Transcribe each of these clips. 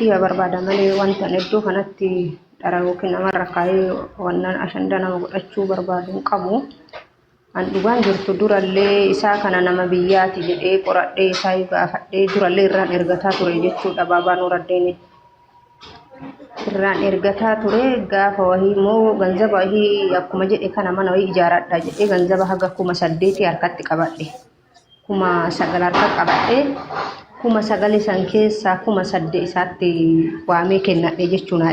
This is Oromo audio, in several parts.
kiyya barbaada malee wanta iddoo kanatti dhara yookiin namarra kaa'ee wannan ashanda nama godhachuu barbaadu hin qabu. An dhugaan jirtu durallee isaa kana nama biyyaati jedhee qoradhee isaa gaafadhee durallee irraan ergataa ture jechuudha baabaa Nuuraddeen. Irraan ergataa ture gaafa wahii moo ganzaba wahii akkuma jedhe kana mana wahii ijaaradha jedhee ganzaba haga 8,000 harkatti qabadhe. 9,000 harkatti qabadhe. 9,000 san keessaa 8,000 isaatti waamee kennadhe jechuun naa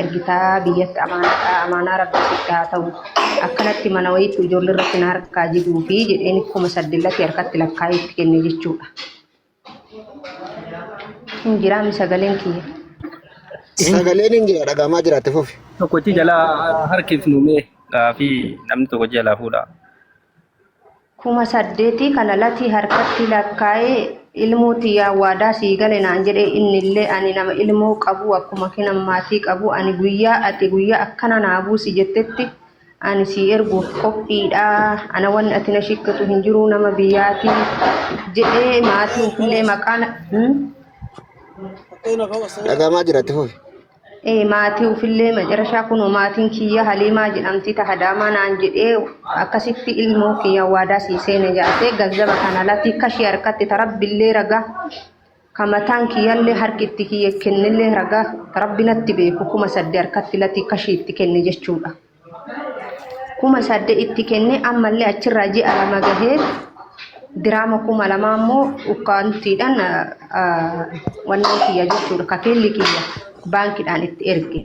ergitaa biyyatti amaanaa rabbisiidhaa ta'u akkanatti mana wayiitti ijoollee irratti na harkaa jiguu fi jedheen 8,000 harkatti lakkaa'ee itti kenne jechuudha. Injiraami sagaleen kiyya. Sagaleen injira dhagamaa jiraate fufi. Tokkochi jala harkifnume fi namni tokko jala fuudha. 8,000 kana lati harkatti lakkaa'ee ilmooti yaa waadaa sii gale naan jedhee innillee ani nama ilmoo qabu akkuma kinan maatii qabu ani guyyaa ati guyyaa akkana naa buusi jettetti ani sii erguuf qophiidha ana wanni ati na shikkatu hin jiru nama biyyaati jedhee maatii ofillee maqaan dhagamaa jiraate fufi. Maatii ofillee macarashaa kunoo maatiin kiyya Haliimaa jedhamti tahadaamaa naan jedhee akkasitti ilmoo kiyya waadaa siiseene jaatee ganzaba kana lati kashii harkatti tarabbillee ragaa kamataan kiyyallee harkitti kiyya kennillee ragaa tarabbinatti beeku 9,000 harkatti lati kashii itti kenne jechuudha. 9,000 itti kenne ammallee achirraa ji'a 2 gahee diraama 2,000 ammoo ukkaantiidhaan wannan kiyya jechuudha kakeelli kiyya. Baankiidhaan itti erge.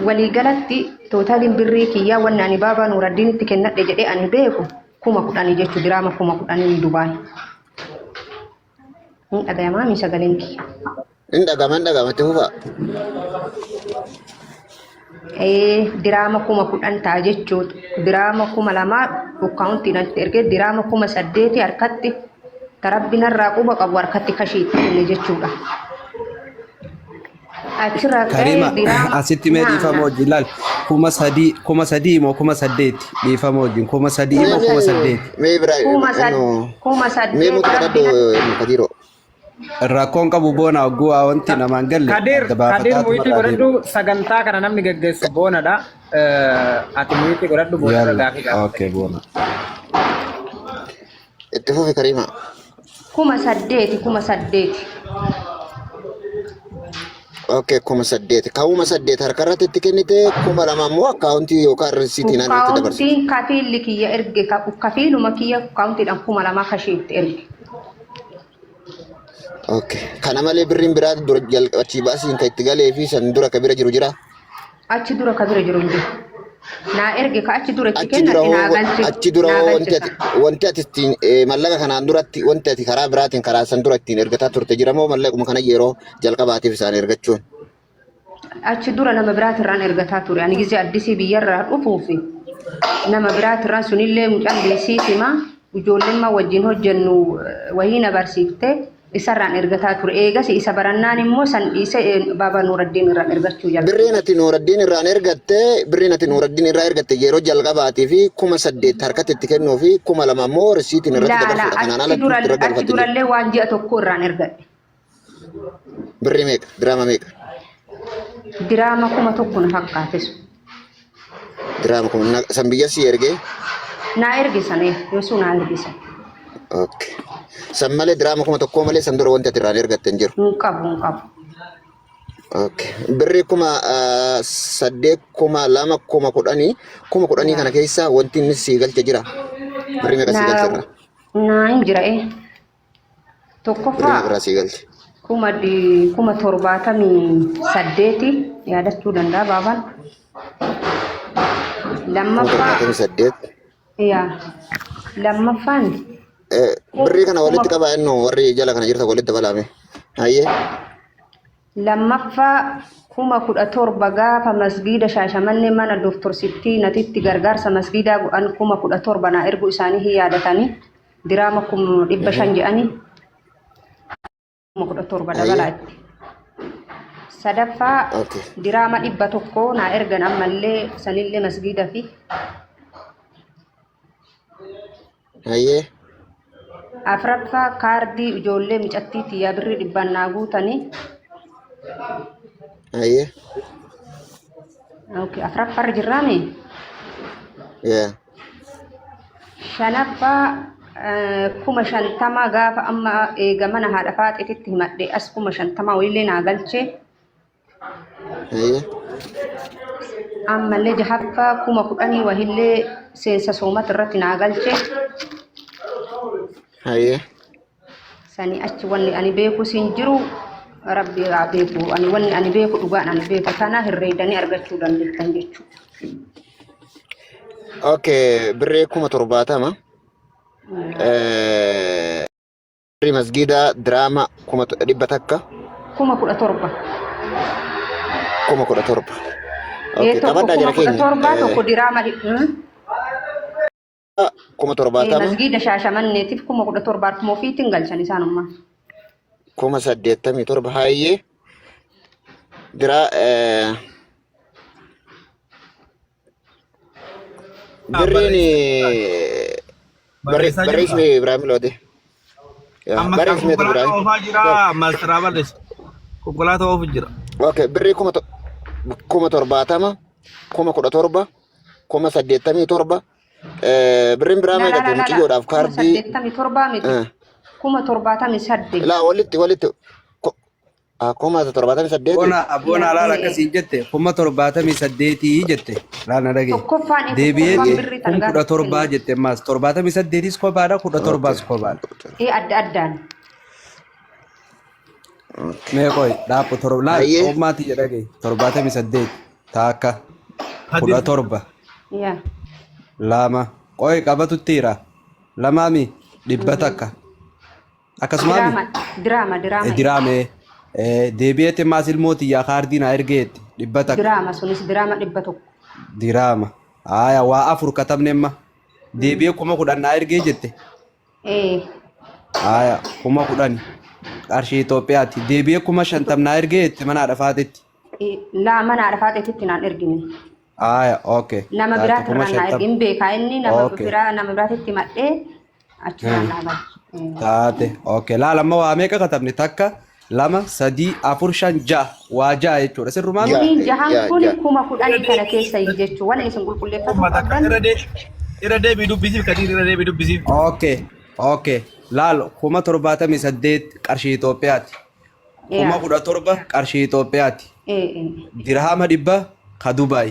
Waliigalatti tootaliin birrii kiyyaa wanni ani baabaa Nuuraddeen itti kennadhe jedhee ani beeku 10,000 jechuudha diraama 10,000 Dubaay. Hin dhagayamaa sagaleen kiyya. Hin dhagamatti fufa. Diraama 10,000 ta'a jechuudha. Diraama 2,000 ukkaantiidhaan itti erge diraama 8,000 harkatti. Tarabbina irraa quba qabu harkatti kashii itti kenne jechuudha. Achirraa Karima asitti mee dhiifama wajjin laal 3,000 moo 8,000 dhiifama wajjin 3,000 moo 8,000 mee biraa 8,000 rakkoon qabu boona ogguu wanti namaan galle Kadir muitii godhadhu sagantaa kana namni geggeessu boonadha. Ati muitii godhadhu boona gaafii gaafii. Okay boona. itti fufi Karima. 8,000. Okay 8,000 kauma 8 harkarratti itti kennite 2,000 ammoo akkaawuntii yookaan risiitii naan itti dabarsa. Akkaawuntiin kafiilli kiyya erge kafiiluma kiyya akkaawuntiidhaan 2,000 kashii itti erge. Okay kana malee birriin biraa dura jalqabachii baasiin kan itti galee fi san dura ka bira jiru jira. Achi dura ka bira jiru jiru. Naa erge ka achi dura itti kennate naa galche. Achi dura wanti ati ittiin mallaqa kanaan duratti wanti ati karaa biraatiin karaa san dura ittiin ergataa turte jira moo mallaquma kana yeroo jalqabaatiif isaan ergachuun? Achi dura nama biraatirraan ergataa ture ani gizee addisii biyyarraa dhufuufi nama biraatirraan sunillee mucaan beesiisima ijoolleen wajjin hojjennu wahii na barsiifte isarraan ergataa ture eegas isa barannaan immoo san dhiisee baabaa Nuuraddeen irraan ergachuu jalqabe. Birriin ati Nuuraddeen irraa ergatte yeroo jalqabaatii fi 8,000 harkatti itti kennuu fi 2,000 ammoo risiitiin irratti dabarsuudha kanaan ala achi durallee waan ji'a tokko irraan ergadhe. Birrii meeqa? Diraama meeqa? Diraama 1,000 na fakkaates. Diraama 1,000 san biyya si ergee? Naa ergisan yoosuu naa ergisan. Okay. San malee diraama 1,000 malee san dura wanti ati irraan ergatte hin jiru. Hin qabu. Okay. Birrii 8,000 2,000 10,000 kana keessa wanti inni si galche jira. Birrii meeqa si galche irraa? Naa hin jira tokkoffaa. Birrii si galche. 78 yaadachuu danda'a baabaan. Lammaffaan. Birrii kana walitti qabaa innoo warri jala kana jirta walitti dabalame. Hayyee. Lammaffaa 17,000 gaafa masgiida Shaashamannee mana Dooktor Sittii natitti gargaarsa masgiidaa godhan 17,000 na ergu isaanii hin yaadatanii diraama 500 jedhanii 17,000 dabalaatti. Sadaffaa diraama 100 na ergan ammallee sanillee masgiida fi. Hayyee. أفرفا كاردي جولة مجتي تيابري دبان ناقوتني أيه أوكي أفرفا رجرامي يا شنفا كوما شنتما غاف أما إيغامنا هذا فات إتتهمت دي أس كوما شنتما ويلي ناقلتشي أيه أما اللي جحفا كوما كؤني وهي سينسا صومات الرتي ناقلتشي أيه sani achi wanni ani beeku sin jiru rabbi yaa beeku ani wanni ani beeku dhugaan ani beeku kana hirreedanii argachuu dandeettan jechuudha. Okay, birree 70,000 birrii masgiida diraama 100 17,000 17,000 okay qabadhaa jira keenya 17,000 tokko diraama 70,000 masgiida shaashamanneetiif 17,000 akkuma ofiitiin galchan isaanummaa 87 hayyee dira birriin barreessime Ibrahim Lode barreessime Ibrahim oofaa jira maastraa barreessa konkolaataa oofu jira okay birrii 70,000 17,000 87 birriin biraa meeqa ta'e mucayyoodhaaf kaardii 87 miti 78 laa walitti 78 Abboon alaala akkasii jette 78 jette laana dhagee tokkoffaan deebi'ee birrii tan 17 jette maas 78 kophaadha 17 kophaadha adda addaan meeqoy dhaabbu torba laal oommaati jedhagee 78 taakka 17 yaa lama qoy qabatuttiira lamaami dhibba takka akkasumaami diraame deebi'eete maas ilmooti yaa kaardiin haa ergeetti dhibba takka diraama sunis diraama 100 diraama aya waa afur katabnemma deebi'ee 10,000 haa ergee jette aya 10,000 qarshii Itoophiyaatti deebi'ee 50,000 haa ergee jette mana dhafaatetti laa mana dhafaatetti naan ergine aya okay nama biraatti irraa ergin beekaa inni nama biraa nama biraatti madhee achirraa naaba taate okay laala amma waa meeqa katabne takka lama sadii afur shan ja'a waa ja'a jechuudha sirrumaa kuni jahan kun 10,000 kana keessa jechuudha wanni isin qulqulleeffatu irra deebii dubbisiif kadii irra deebii dubbisiif okay laal 78 qarshii Itoophiyaatti 17,000 qarshii Itoophiyaatti dirhama 100 ka Dubaay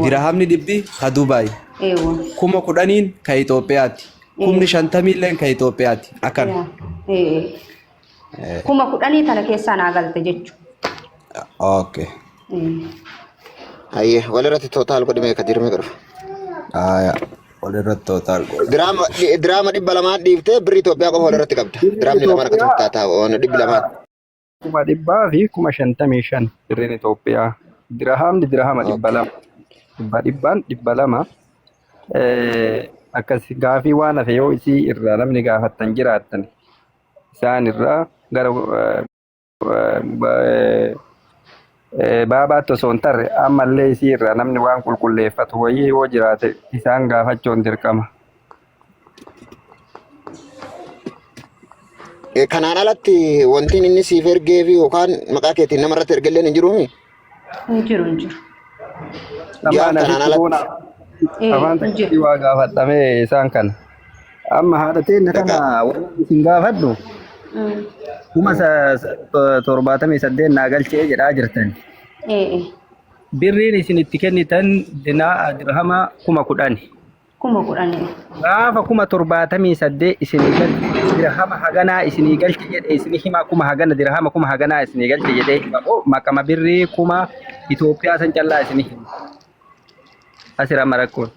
dirhamni 100 ka Dubaay 10,000 ka Itoophiyaatti 50,000 ka Itoophiyaatti akkan 10,000 kana keessaa naa galte jechuudha okay hayyee walirratti tootaal godhime ka dirme garuu aya walirratti tootaal godhu diraama 200 dhiiftee birrii Itoophiyaa qofa walirratti qabda diraamni lama akka turtaa taa'u 200 100 fi 55 birriin Itoophiyaa dirhamni dirhama 200 200 akkas gaafii waan hafe yoo isii irraa namni gaafattan jiraattan isaan irraa gara baabaatti osoo hin tarre ammallee isii irraa namni waan qulqulleeffatu wayii yoo jiraate isaan gaafachuun dirqama. Kanaan alatti wanti inni siif ergee fi yookaan maqaa keetiin namarratti ergellee hin jiruumi? hin jiru Kanaan alatti Afaan takkii waa gaafatame isaan kana. Amma haadhateen kana waan isin gaafadhu 78 naa galchee jedhaa jirtan. Birriin isin itti kennitan dirhama 10,000. 10,000 gaafa 78 isinii galche dirhama haganaa isinii galche jedhe isinii hima kuma hagana dirhama kuma haganaa isinii galche jedhe maqama birrii kuma Itoophiyaa san callaa isinii asira marakkoon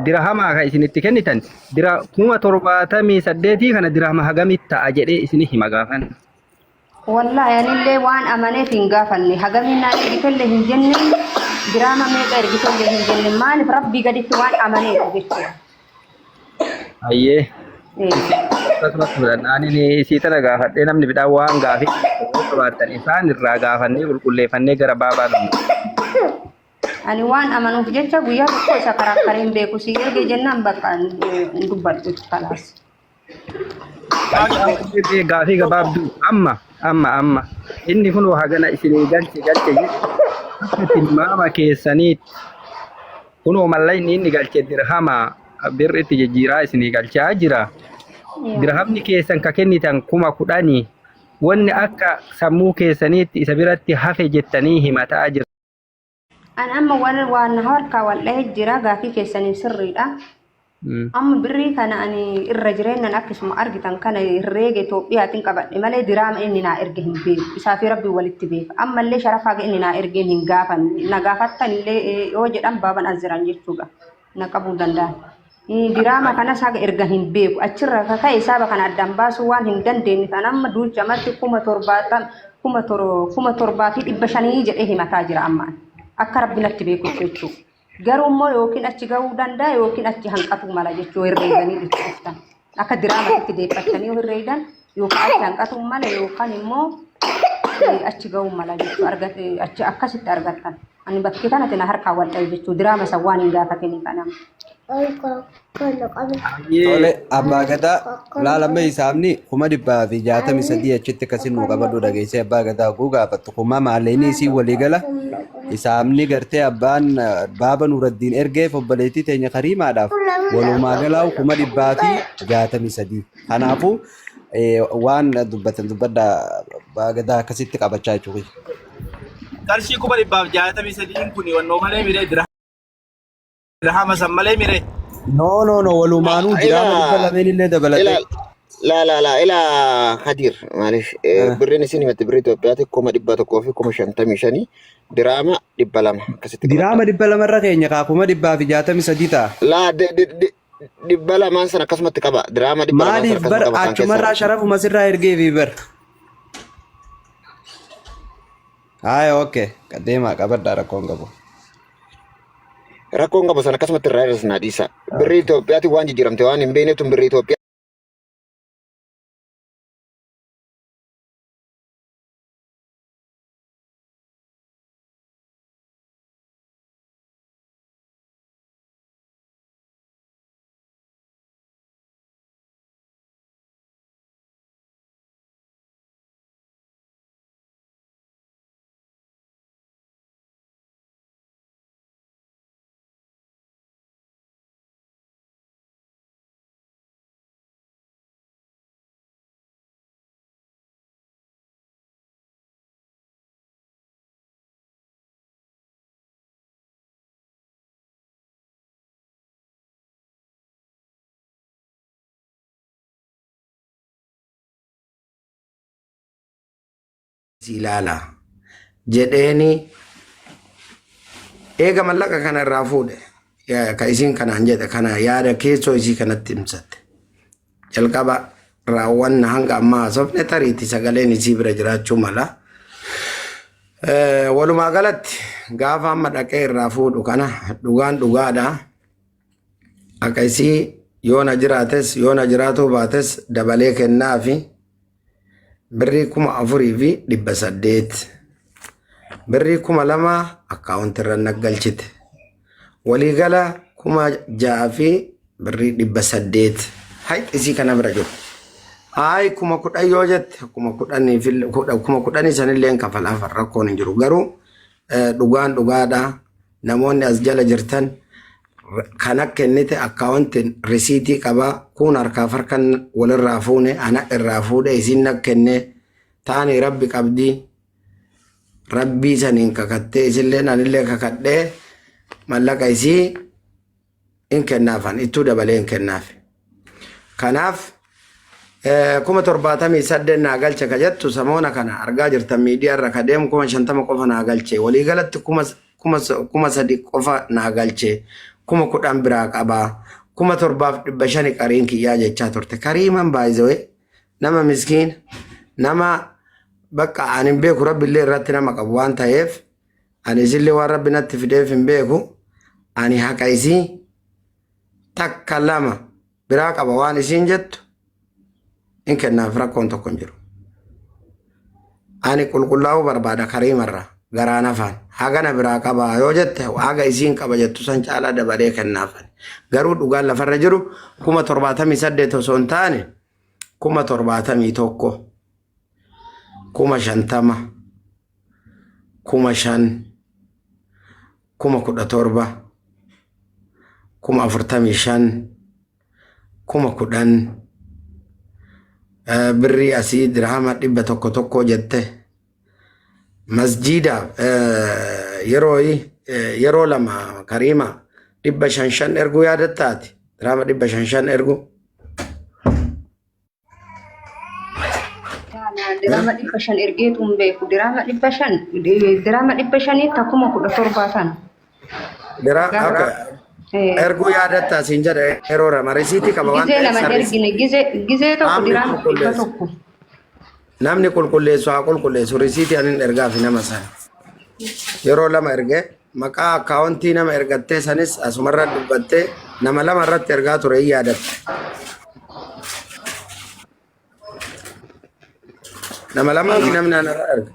dirhama ka isinitti kennitan kuma 78 kana dirhama hagamitti ta'a jedhe isinii hima gaafan. Wallahi anillee waan amaneef hin gaafanne hagaminaan ergitollee hin jenne dirhama meeqa ergitollee hin jenne maaliif rabbii gaditti waan amaneef jechuudha. Ayyee. Ani isii tana gaafadhee namni bidhaan waan gaafii qabaatan isaan irraa gaafannee qulqulleeffannee gara baabaa dhufne. Ani waan amanuuf jecha guyyaa tokko isa karakteriin beeku si erge jennaan bakka hin dubbadhu kalaas. Gaafii gabaabduu amma inni kun hagana isinii galche akka tilmaama keessaniitti kunoo mallayni inni galche dirhama birritti jijjiiraa isinii galchaa jira. Dirhamni keessan ka kennitan 10,000 wanni akka sammuu keessaniitti isa biratti hafe jettanii himataa jira. An amma waan harkaa wal'ee jira gaafii keessanii sirriidha. Amma birrii kana ani irra jireenyan akkasuma argitan kana herreega Itoophiyaatiin qabadhe malee diraama inni naa erge hin beeku. Isaa fi Rabbi walitti beeka. Ammallee sharafaa inni naa ergeen hin gaafanne. Na gaafattan illee yoo jedhan baaban as jiran jechuudha. Na qabuu danda'an. Diraama kanas haga erga hin beeku. Achirra ka'e isaaba kana addaan baasuu waan hin dandeenye kan amma duuchamatti 7,500 jedhee himataa jira ammaan. Akka Rabbi natti beeku jechuudha. Garuu immoo yookiin achi gahuu danda'a yookiin achi hanqatuu mala jechuu herreeganii itti dhuftan. Akka diraamatti deeffatanii yoo herreegan yookaan achi hanqatuu mala yookaan immoo achi gahuu mala jechuu achi akkasitti argattan. Ani bakki kanatti na harkaa wal dhabe jechuu diraama san waan hin gaafatanii kanam. Tole abbaa gadaa laalamee isaamni 163 achitti akkasiin nu qabaduu dhageessee abbaa gadaa guu gaafattu kuma maalleeni isii waliigala isaamni gartee abbaan baaba Nuraddiin ergeef obboleettii teenya Kariimaadhaaf walumaa galaa 163. Kanaafuu waan dubbatan dubbadda abbaa gadaa akkasitti qabachaa jechuudha. Qarshii 163 kun wannoo malee miree dirhama san malee miree. No walumaanuu dirhama lameen illee dabalatee. لا إلى خدير معلش برين سيني مت بريد وبياتي كوما دبّا تكوفي كوما شنتمي شني دراما دبّا لما كسيت دراما دبّا لما ركيني كوما دبّا في جاتمي سديتا لا دبّا لما سنة كسمة تكبا دراما دبّا ما دبّر أشمر شرف ومسير رايرجي في بر هاي أوكي قديما كبر دارا كونغبو راكونغبو سنة كسمة الرايرس ناديسا بريد وبياتي وانجي جرام تواني مبيني تم بريد وبياتي Silala jedheeni eega mallaqa kana irraa fuudhe ka isiin kanaan jedhe kana yaada keessoo isii kanatti himsatte jalqaba raawwanna hanga ammaa haasofne tariitti sagaleen isii bira jiraachuu mala walumaa galatti gaafa amma dhaqee irraa fuudhu kana dhugaan dhugaadha akka isii yoona jiraates yoona jiraatuu baates dabalee kennaafi birrii 4,800 birrii 2,000 akkaawunti irra naggalchite waliigala 6,000 birrii 800 hayxisii kana bira jiru ay 10,000 yoo jette 10,000 sanillee kafalaaf rakkoon hin jiru garuu dhugaan dhugaadha namoonni as jala jirtan kana kennite akkaawuntiin risiitii qabaa kun harkaaf harkan walirraa fuune ana irraa fuudhe isin kenne taani rabbi qabdi rabbii saniin kakattee isillee anillee kakadhee mallaqa isii in kennaafan ittuu dabalee in kennaaf kanaaf 78 naa galche ka jettu samoona kana argaa jirtan miidiyaa irra ka deemu 50 qofa naa galche walii galatti 3 qofa naa galche 10,000 biraa qabaa 7,500 qariin kiyyaa jechaa turte Kariiman baay'ee nama miskiin nama bakka ani hin beeku rabbillee irratti nama qabu waan ta'eef ani isillee waan rabbi natti fideef hin beeku ani haqa isii takka lama biraa qaba waan isiin jettu in kennaaf rakkoon tokko hin jiru ani qulqullaa'uu barbaada Kariimarraa garaan afaan hagana biraa qaba yoo jette haga isiin qaba jettu san caalaa dabalee kennaafan garuu dhugaan lafarra jiru 78 osoo hin taane kuma 71 kuma 50 kuma 5 kuma 17 kuma 45 kuma 10 birri asii dirhama 100 jette masjida yeroo lama Karima 500 ergu yaadattaati dirhama 500 ergu dirhama 500 ergeet umbeeku dirhama 500 takuma 17 ergu yaadatta siin jedhe yeroo rama risiitii qaba waan gizee lama ergine gizee tokko dirhama 100 namni qulqulleessu haa qulqulleessu risiitii anin ergaafi nama sana yeroo lama erge maqaa akkaawuntii nama ergattee sanis asumarra dubbattee nama lama irratti ergaa ture hin yaadatte nama lama fi namni anarra erga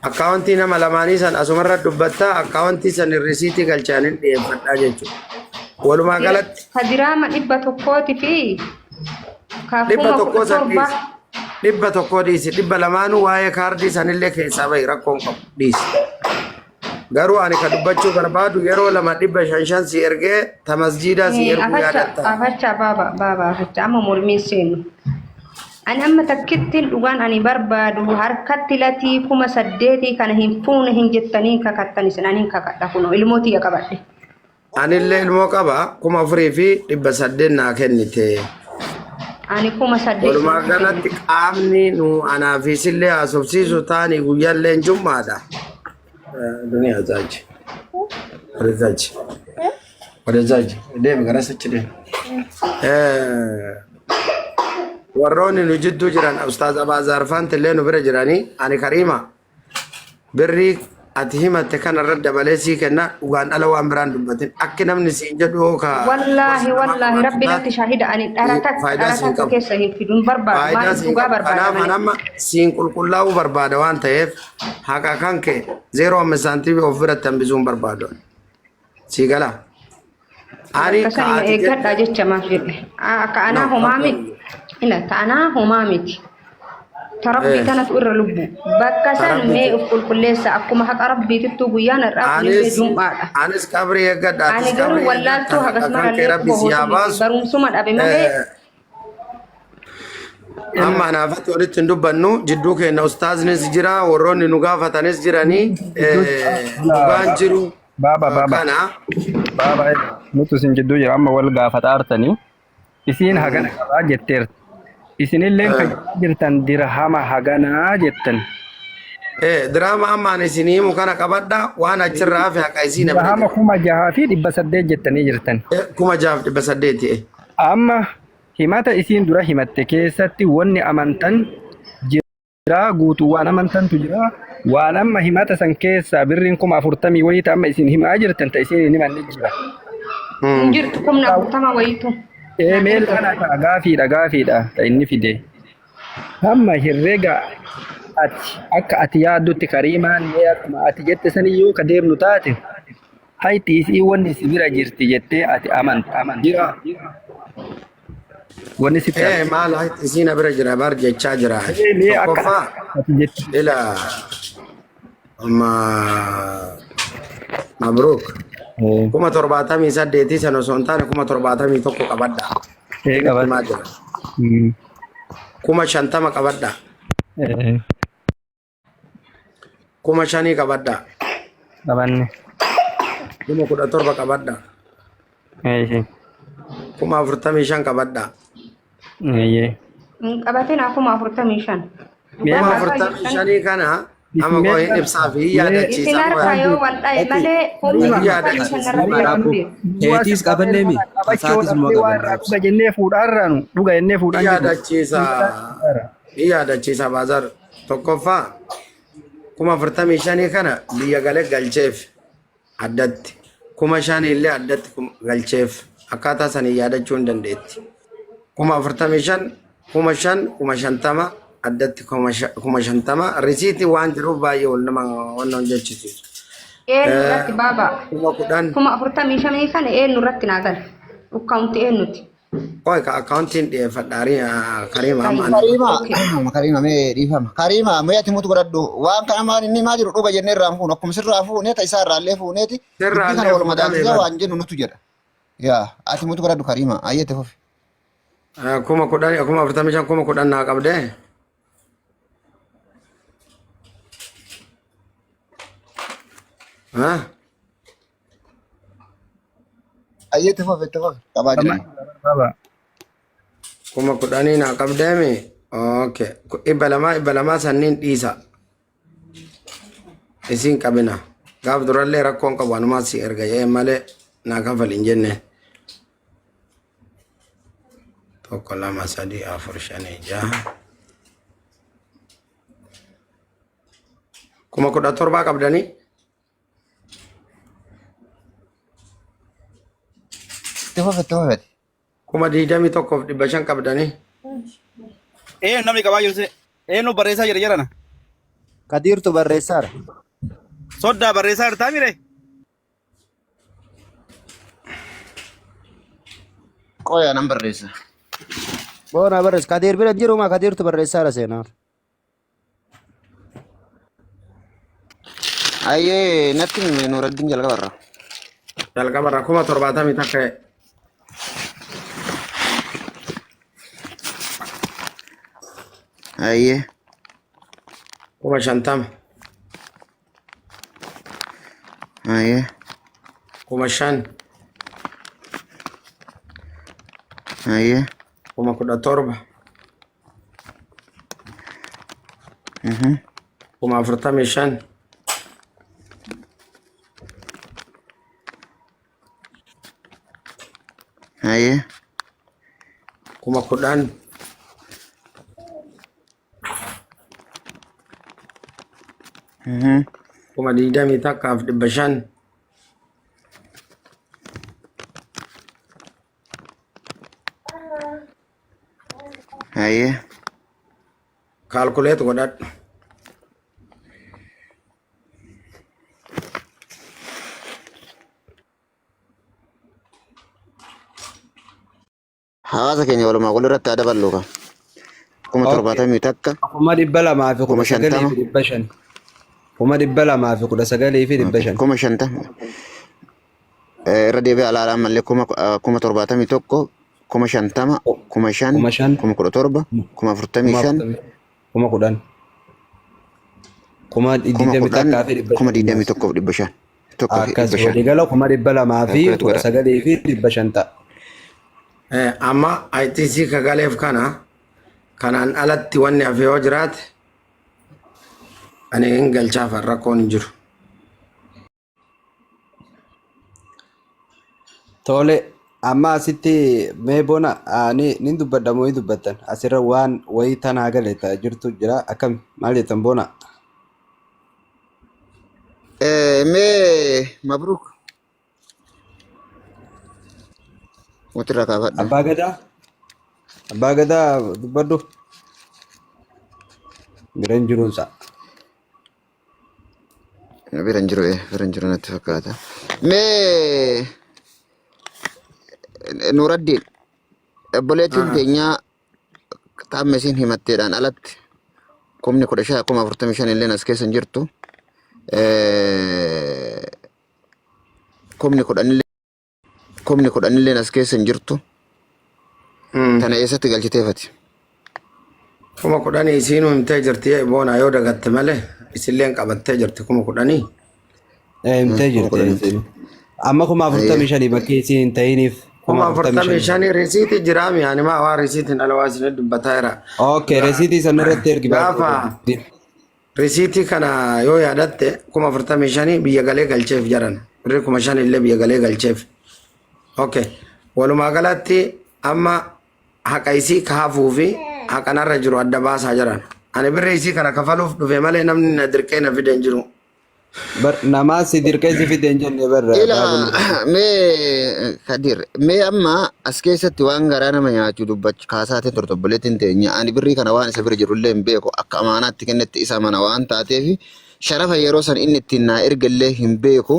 akkaawuntii nama lamaanii san asumarra dubbattaa akkaawuntii san risiitii galchaanin dhiyeeffadhaa jechuudha walumaa galatti dirhama 100 fi dhibba tokko dhiisi dhibba lamaanuu waa'ee kaardii sanillee keessaa bahi rakkoon qabu dhiisi garuu ani ka dubbachuu barbaadu yeroo lama 500 si ergee ta masjiidaa si erguu yaadatta afacha baaba afacha amma mormii seenu ani amma takkittiin dhugaan ani barbaadu harkatti latii 8,000 kana hin fuune hin jettanii kakattan isin ani kakadha kuno ilmootii qabadhe anillee ilmoo qaba 4,800 naa kennite ani 8,000 walumaa galatti qaamni nu anaa fi isillee haasofsiisu taanii guyyaallee jummaadha duniyaa zaaji warezaji deemi gara sichi deemi warroonni nu jidduu jiran ustaaz Abaazar Faantillee nu bira jiranii ani Karima birrii ati himatte kanarra dabalee sii kenna dhugaan dhala waan biraan dubbatin akki namni siin jedhu ka wallahi rabbi natti shahida ani dharata keessa hin fidun barbaadu maal dhugaa barbaadu nama siin qulqullaa'uu barbaada waan ta'eef haqa kan kee 0 saantiimi of biratti hambisuun barbaadu sii gala ani kaasanii eeggadha jecha maaf jedhe akka anaa homaami ila ta'anaa homaamiti tarabbii kanatu irra lubbu bakka san mee of qulqulleessa akkuma haqa rabbiitittu guyyaan irraa kunis jum'aadha anis qabrii eeggadha ani garuu wallaaltuu hagas marallee barumsuma dhabe malee amma anaafatti walitti hin dubbannu jidduu keenya ustaaznis jira warroonni nu gaafatanis jiranii dhugaan jiru Baba nutu sin jidduu jira amma wal gaafataa artanii isiin hagana qabaa jetteerti isinillee kan jirtan dirhama haganaa jettan dirhama ammaan isinii mukana qabadha waan achirraa fi haqa isiin dirhama 6,800 jettanii jirtan 6,800 amma himata isiin dura himatte keessatti wanni amantan jira guutuu waan amantantu jira waan amma himata san keessa birriin 40,000 wayita amma isin himaa jirtan ta isin himanni jira jirtu 40 wayitu meel kana gaafiidha ta inni fide amma herrega akka ati yaaddutti Karimaan mee akkuma ati jette saniyyuu ka deemnu taate hayti isii wanni si bira jirti jettee ati amanta jira wanni si maal hayti isiin bira jira bar jechaa jira tokkoffaa ila mabruk 78 sana osoo hin taane 71 qabadha. Qabadha. 50 qabadha. 5,000 qabadha. Qabanne. 17 qabadha. 45 qabadha. Qabateen 45. 45 kana ama kau hidup sapi ya ada cisa etis kapan demi saat semua kapan bajenne fudaranu duga enne fudan iya ada cisa bazar tokofa kuma pertama shani kana dia galek galchef adat kuma shani ille adat galchef akata sani ya ada chundan det kuma pertama shan kuma shantama addatti kuma shantama risiti waan jiru baay'ee wal nama wannan jechisiisu nurratti baaba kuma 45 kana nurratti naagal ukkaunti nuti Koi ka accounting dia fadari Karima aman. Karima me difama. Karima me ati mutu godaddu waan kana maal inni maa jiru dhuba jennee irraan fuun akkuma sirraa fuunee ta'e isaa irraallee fuuneeti. Sirraallee Kana wal fuudhamee madaalchisee bara. waan jennu nutu jedha. Yaa ati mutu godaddu Karima ayyete fufi. Kuma kudani akuma afurtamishan kuma kudan naa qabdee. Ha? Ayyete fufi itti fufi qabaa jiran. Kuma kudani naa qabdee mi? Okay. Ibalama sanniin dhiisa. Isin qabina. Gaaf durallee rakkoon qabu anumaa si erga jee malee naa kafal hin jenne. Tokko lama sadii afur shanii jaha. Kuma kudha torbaa qabdanii? Itti fufi. Kuma 21,500 qabdanii? Namni qabaa jirse. Nu barreessaa jira jedhana. Kadirtu barreessaadha. Soddaa barreessaa jirtaa mire? Qoya nan barreessa. Bona barreessa. Kadir bira jiruma kadirtu barreessaadha seenaaf. Ayyee natti hime Nuuraddiin jalqabarra. Jalqabarra kuma 70 takka. Ayyee. Kuma 50. Ayyee. Kuma 5. Ayyee. Kuma 17. Kuma 45. Ayyee. Kuma 10. Kuma 20 takkaaf 500. Ayyee. Kaalkuleet godhadhu. Hawaasa keenya walumaa wal irratti haa daballu ka. Kuma 70 takka. Kuma 200 fi 19,500. Kuma 200 fi 19,500. Kuma 50. Irra deebi'ee alaalaan mallee kuma 71 kuma 50 kuma 5 kuma 17 kuma 45 Kuma 10. Kuma 20 takkaa fi 100. kuma 21,500. Tokko fi Akkas 500. walii gala kuma 200 fi 19,500 ta'a. Amma ITC kagaleef kanaan alatti wanni hafe yoo jiraate ani hin galchaaf rakkoon hin jiru. Tole amma asitti mee bona ni dubbadha moo hin dubbattan asirra waan wayii tanaa galee ta'aa jirtu jira akkam maal jettan bona? Mee mabruk. Mutirra kaafadha. Abbaa gadaa dubbadhu biran jiruunsa. Biran jiru natti fakkaata. Mee Nuuraddiin obboleettiin keenya qaama isiin himatteedhaan alatti kumni 15 kuma 45 illee as keessa hin jirtu. Kumni 10 illee as keessa hin jirtu. Tana eessatti galchiteefati? Kuma 10 isiinuu himtee jirti boona yoo dagatte malee isilleen qabattee jirti kuma 10. Himtee jirti. Amma kuma 45 bakkee isiin hin ta'iniif. Kuma 45 risiiti jiraami ani maa waa risiitiin alawaasine dubbataa jira. Okay, risiitii san irratti ergi Gaafa risiitii kana yoo yaadatte kuma 45 biyya galee galcheef jaran. Birri kuma 5 illee biyya galee galcheef. Okay. Walumaa galatti amma haqa isii kaafuu fi haqanarra jiru adda baasaa jiran. Ani birri isii kana kafaluuf dhufe malee namni na dirqee na fide hin jiru. Nama sidir keessa fideen jenne barra. Ila mee Kadir mee amma as keessatti waan garaa nama nyaachuu dubbachuu kaasaatee tortobboleettiin teenya ani birrii kana waan isa bira jirullee hin beeku akka amaanaatti kennetti isa mana waan taateef sharafa yeroo san inni ittiin naa ergallee hin beeku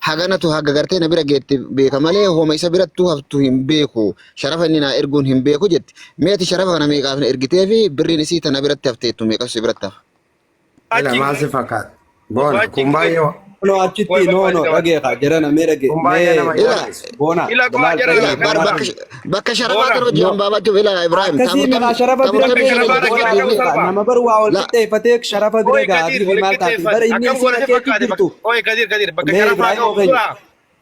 haganatu haga gartee na bira geetti beeka malee hooma isa birattuu haftu hin beeku sharafa inni naa erguun hin beeku jetti meeti sharafa kana meeqaaf na ergitee fi birriin isii tana biratti hafteettu meeqas biratti hafa. Ila maal si fakkaata? Boona kun baay'ee No achitti no dhageeka jedhana mee dhage. Boona. Bakka sharafaa kana hojjetan baabachuuf ila Ibrahim. Akkasii mana sharafa bira nama baru waa ol qixxeeffatee sharafa bira gaafii maal taati bara inni si dhageetti jirtu. Oye Kadir bakka sharafaa ga'u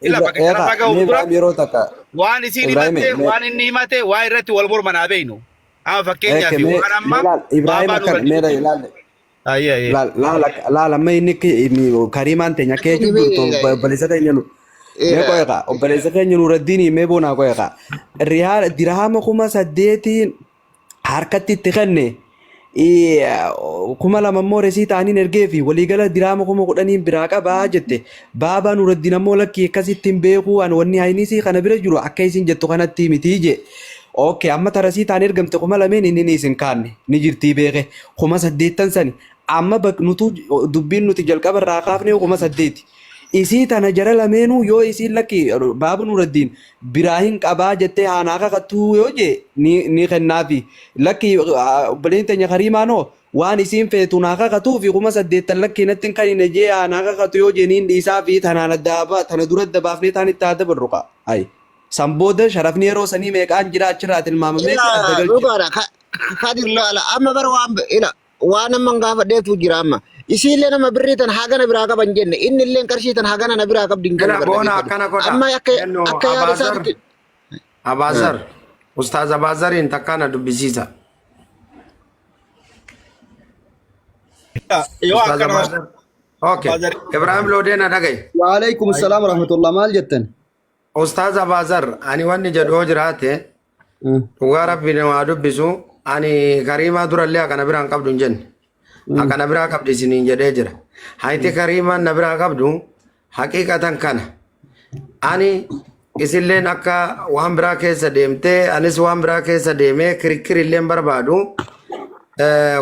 ila bakka sharafaa ga'u dura yeroo takka waan isin himate waan inni himate waa irratti wal morman haa beeynu. Amma fakkeenyaaf waan amma Ibrahim akkan meedha ilaalle. La mai ni kariman tenya ke jubto balesa tenya nu me ko ka balesa tenya nu radini me bona ko ka riyal dirham kuma sadeti harkatti tikhane kuma la mamore si tani nergefi wali gala dirham kuma kudani biraka ba jette baba nu radina molaki kasittin beeku an wonni hayni si kana bira jiru akkaisin jetto kanatti mitije Okay, amma tarasii taan ergamte kuma lameen inni isin kaanne ni jirtii beeke kuma saddeettan sani amma nutu dubbiin nuti jalqaba irraa kaafne kuma saddeeti isii tana jara lameenuu yoo isiin lakki baabu nuraddiin biraa hin qabaa jettee haanaa kakattuu yoo jee ni kennaafi lakki obboleen teenya kariimaanoo waan isiin feetu naa kakatuu fi kuma saddeettan lakki natti kan hin jee haanaa kakatu yoo jee niin dhiisaa fi tanaan addaaba tana dura dabaafnee taan itti adda barruqa ayi. Samboda sharafni yeroo sanii meeqaan jira achirraa tilmaamamee Kadir laala amma bara waan amma gaafadheetu jira amma isiillee nama birrii tan hagana biraa qaban jenne inni illee qarshii tan hagana na biraa qabdi hin boona akkana godha amma akka yaada isaatti Abazar Ustaz Abazarin takkana dubbisiisa Ustaz Abazar Okay Ibrahim Lodena dhagaye Wa alaykum assalam wa rahmatullah maal jettan Ustaz Abazar ani wanni jedhoo jiraate dhugaa rabbiin waa dubbisu ani kariimaa durallee akkana biraan qabdu hin jenne akkana biraa qabdi isiniin jedhee jira hayti kariimaan na biraa qabdu haqiiqatan kana ani isilleen akka waan biraa keessa deemtee anis waan biraa keessa deemee kirikkirilleen barbaadu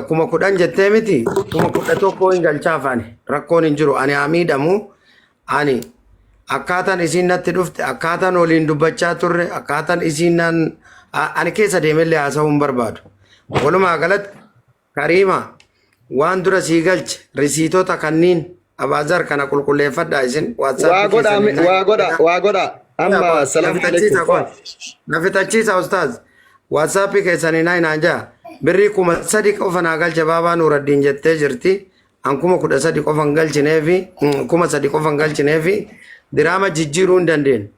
kuma 10 jettee miti kuma 11 hin galchaafani rakkoon hin jiru ani miidhamu ani akkaataan isiin natti dhufte akkaataan waliin dubbachaa turre akkaataan isiin ani keessa deemellee haasa'uu hin barbaadu walumaa galatti kariima waan dura sii galche risiitota kanniin Abazar kana qulqulleeffadhaa isin waa godha amma salaamu alaykum nafitachiisa ustaaz waatsaappii keessanii naan jaa birrii kuma 3 qofa naa galche baabaa nuuraddiin jettee jirti an kuma 13 qofan galchineefi kuma 3 qofan galchineefi dirama jijjiiruu hin dandeenye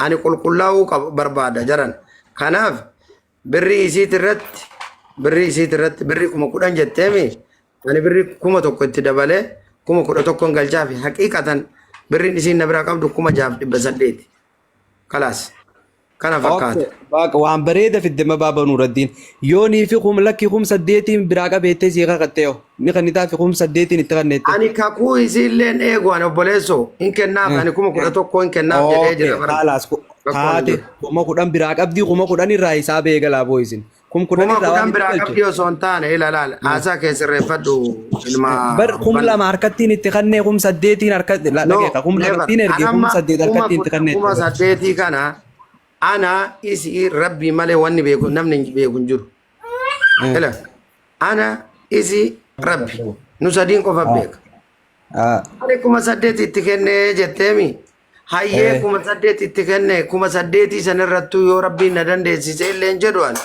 ani qulqullaa'uu barbaada jaran kanaaf birrii isiit irratti birrii kuma 10 jetteemi ani birrii kuma 1 itti dabalee kuma 11 galchaafi haqiiqatan birriin isiin na biraa qabdu kuma 6,800 kalaas kana fakkaata waan bareeda fiddema baaba nuuraddiin yoonii fi kum lakki kum saddeetiin biraa qabeettee sii qaqattee ni kannitaa fi kum saddeetiin itti kanneette ani kakuu isiilleen eegu ani obboleessoo hin kennaaf ani kuma 11 hin kennaaf jedhee jira kalaas haate kuma 10 biraa qabdii kuma 10 irraa hisaaba eegalaa boo isin kuma 10 irraa waan biraa qabdii osoo hin taane ilaalaal haasaa keessirreeffadhu ilma bar kum lama harkattiin itti kannee kum saddeetiin harkatti dhageeka kum lamattiin ergee kum saddeet harkattiin itti kanneette kuma saddeetii kana ana isi rabbi male wanni beeku namni beeku jiru ela ana isi rabbi nu sadin qofa beeka ani kuma saddeet itti kenne jettemi hayyee kuma saddeet itti kenne kuma saddeetii sanirrattu yoo rabbi na dandeessise illee jedhu an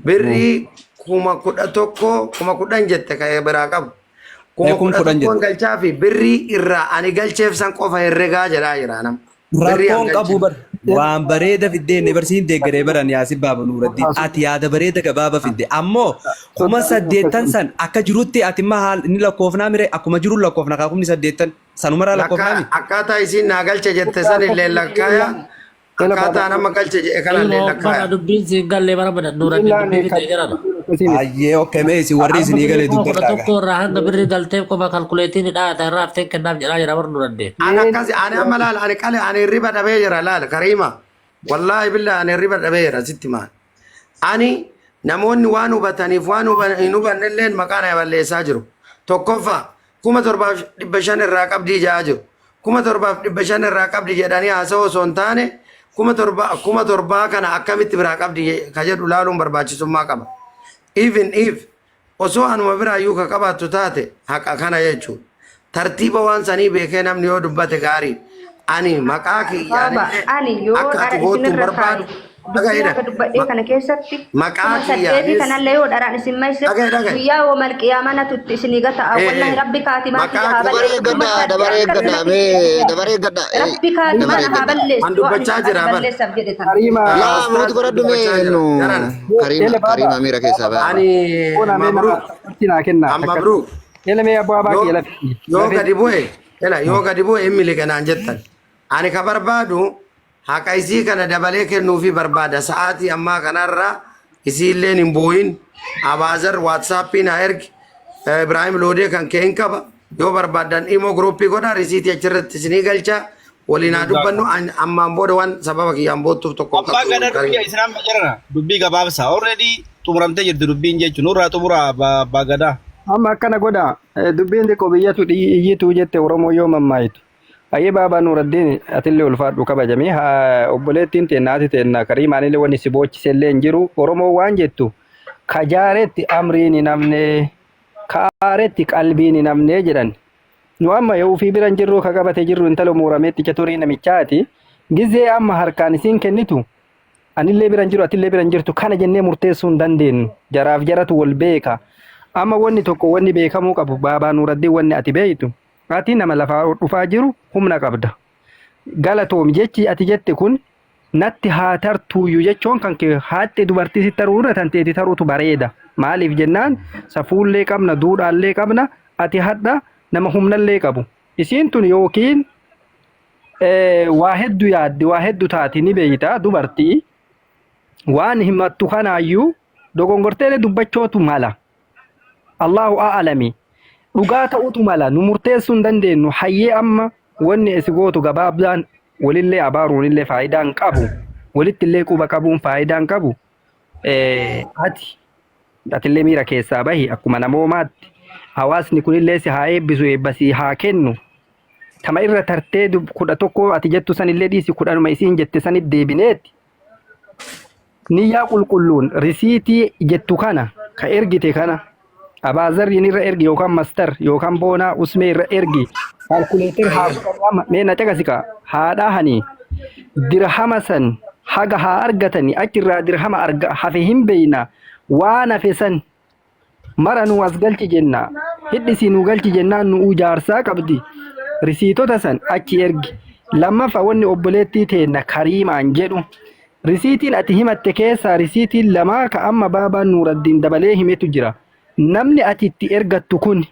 birrii kuma 10 jette ka'ee biraa qabu kuma 10 galchaafi birrii irraa ani galcheef san qofa herregaa jedhaa jira nam rakkoon qabu bar waan bareeda fiddeen barsiin deeggaree baran yaasi baaba nuuraddiin ati yaada bareeda gabaaba fidde ammoo kuma 8 san akka jirutti ati maal ni lakkoofnaa mire akkuma jiru lakkoofna kaa kumni 8 sanumara lakkoofnaa akkaataa isiin naa galche jette san illee lakkaaya akkaataa nama galche jedhe kana illee lakkaaya dubbiin siin gallee bara badan nuuraddiin dubbii fidee jiraadha Ayyee okkee mee isin warri isinii galee dubbadhaa gaa. tokko irraa hanga birri galtee kuma kalkuleetiin dhaata irraa haftee kennaaf jedhaa jira warra durandee. Ana akkasi ani amma laal ani qale ani riba dhabee jira laal Karima. Wallahi billah ani riba dhabee jira sitti maan. Ani namoonni waan hubataniif waan hin hubannelleen maqaan balleessaa jiru. Tokkoffaa 7,500 irraa qabdii jaa jiru. 7,500 irraa qabdi jedhanii haasa'u osoo hin taane 7,000 kana akkamitti biraa qabdi ka jedhu laaluun barbaachisummaa qaba. Even if osoo anuma biraayyuu ka qabaattu taate haqa kana jechuudha. Tartiiba waan sanii beekee namni yoo dubbate gaarii. Ani maqaa kiyyaan akka ati gootu barbaadu. Akka dubbadhee kana keessatti maqaa kiyyaan kanallee yoo dharaan isin maise guyyaa yoo malqiyaa mana tutti isinii gata'a wallahi rabbi kaatimaa dabaree gaddaa rabbi kaatimaa haa balleessu an dubbachaa jira balleessaaf jedhe tan laa nuti godhadhu mee nu Karima miira keessaa ba'a ani mabruk yoo gadi bu'e hin miliqanaan jettan ani ka barbaadu haqa isii kana dabalee kennuufi barbaada sa'aatii ammaa kanarra isiilleen hin bu'in abaazar waatsaappii na ergi Ibrahim Loodee kan keen qaba yoo barbaadan imo gruuppii godha risiitii achirratti isinii galcha waliin haa dubbannu ammaan booda waan sababa kiyyaan boottuuf tokko Abbaa gadaa dubbii isaan majarana dubbii gabaabsa already xumuramtee jirti dubbiin jechuun nurraa xumura abbaa gadaa. Amma akkana godha dubbiin xiqqoo biyyatu iyyituu jette Oromoo yoo mammaayitu. Ayyee baabaa Nuuraddin atillee ulfaadhu kabajamee obboleettiin teennaati teenna Karimaanillee wanni si boochisellee hin jiru Oromoo waan jettu kajaaretti amriin hin namne kaaretti qalbiin hin namne jedhan. Nu amma yoo fi biran jirru ka qabate jirru intala muurameetti chaturii namichaati gizee amma harkaan isiin kennitu anillee biran jiru atillee biran jirtu kana jennee murteessuu hin dandeenyu jaraaf jaratu wal beeka amma wanni tokko wanni beekamuu qabu baabaa Nuuraddin wanni ati beeytu ati nama lafaa dhufaa jiru humna qabda galatoom jechi ati jette kun natti haa tartuuyyu jechuun kan kee haatti dubartii si taruu irra tanteeti taruutu bareeda maaliif jennaan safuullee qabna duudhaallee qabna ati hadha nama humnallee qabu isiin tun yookiin waa hedduu yaaddi waa hedduu taati ni beeyta dubartii waan himattu kanaayyuu dogongorteelee dubbachootu mala Allahu a'alami dhugaa ta'utu mala nu murteessuu hin dandeenyu hayyee amma wanni esi gootu gabaabdaan walillee abaaruunillee faayidaan qabu walittillee quba qabuun faayidaan qabu atillee miira keessaa bahi akkuma namoomaatti hawaasni kunillee si haa eebbisu eebbasii haa kennu tama irra tartee 11 ati jettu sanillee dhiisi 10 isiin jette sanit deebineeti niyyaa qulqulluun risiitii jettu kana ka ergite kana abaazarriin irra ergi yookaan mastar yookaan boonaa usmee irra ergi kalkuleetir haa meena caqasika haadhaahanii dirhama san haga haa argatanii achirraa dirhama hafe hin beeyna waan hafe san mara nu as galchi jenna hidhisi nu galchi jennaan nu ujaarsaa qabdi risiitota san achi ergi lammaffaa wanni obboleettii teenna Kariimaan jedhu risiitiin ati himatte keessaa risiitiin lamaa ka amma baabaa Nuuraddin dabalee himetu jira namni ati itti ergattu kun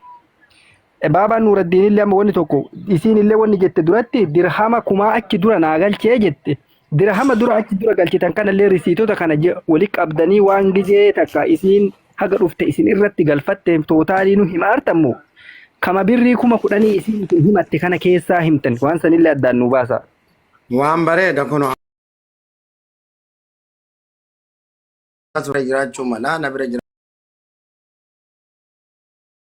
baabaa Nuuraddin illee amma wanni tokko isiin illee wanni jette duratti dirhama kumaa achi dura naa galchee jette dirhama dura achi dura galchitan kanallee risiitota kana wali qabdanii waan gizee takka isiin haga dhufte isin irratti galfatte tootaalii nu himaartammoo kama birrii 10,000 isiin himatte kana keessaa himtan waan sanillee addaan nu baasa waan bareeda kun jiraachuu mala na bira